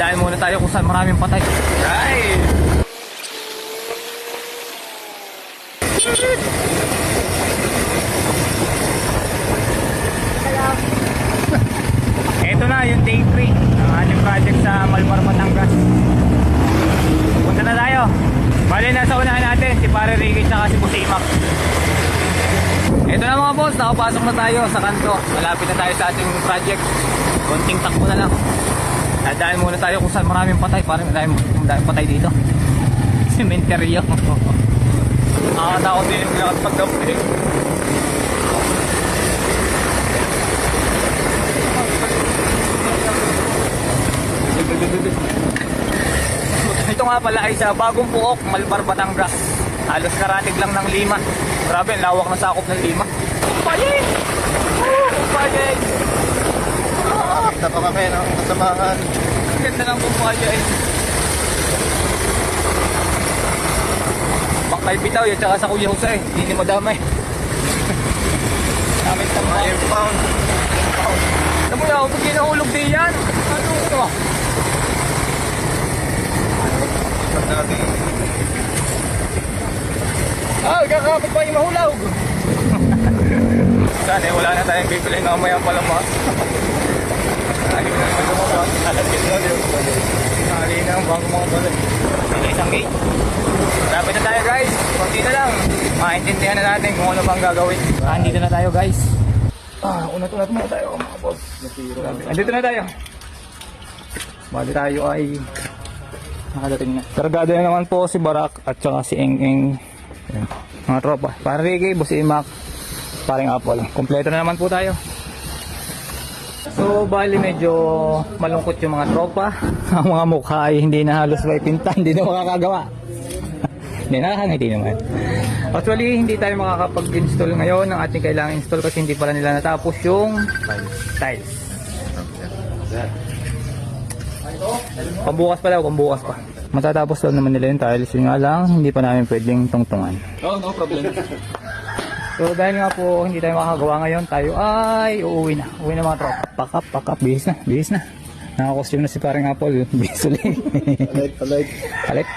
Dahil muna tayo kung saan maraming patay. Right! Ito na yung day 3 ng ating project sa Malmar, Batangas. Punta na tayo. Bali, nasa unahan natin si Pare Ricky at si Busimak. Ito na mga boss, nakapasok na tayo sa kanto. Malapit na tayo sa ating project. Konting takbo na lang. Dahil muna tayo kung saan maraming patay. Parang maraming patay dito. Cementerio. Nakakatakot din yung lakas pagdapi. Ito nga pala ay sa Bagong Puok, Malmar, Batangas. Halos karatig lang ng Lima. Grabe, lawak na sakop ng Lima. Kumpayay! Kumpayay! Kita pa kami ng kasamahan. Ganda ng kumpayay. Bangkay Bitaw yun, tsaka sa Kuya Jose. Hindi mo damay. Namin tamay. Impound. Alam mo na, pag ginahulog din yan. Ano ito? Pag natin. Kakapit pa yung mahulaw. Sana wala na tayong bibili na mamaya pala ma. Halina naman lumabas. Halapit na din. Halina naman bago mga balik. May isang gate. Lapit na tayo guys. Kunti na lang. Maintindihan na natin kung ano bang gagawin. Andito na tayo guys. Unat-unat muna tayo mga boss. Andito na tayo. Bali tayo ay nakadating na. Kargado na naman po si Barak at saka si Eng-Eng. Mga tropa. Para Ricky, Busimak, paring Apple. Kompleto na naman po tayo. So bali medyo malungkot yung mga tropa. Ang mga mukha ay hindi na halos may pinta. Hindi na makakagawa. Hindi, nakakangiti naman. Actually hindi tayo makakapag-install ngayon ng ating kailangan install kasi hindi pala nila natapos yung tiles. Pambukas pa daw, pambukas pa. Matatapos daw naman nila yung tiles, yun nga lang, hindi pa namin pwedeng tungtungan. Oh, no problem. So dahil nga po hindi tayo makakagawa ngayon, tayo ay uuwi na. Uuwi na mga tropa. Pack up, bihis na, bihis na. Nakakostume na si paring Apple, bihis ulit. Palit. Palit.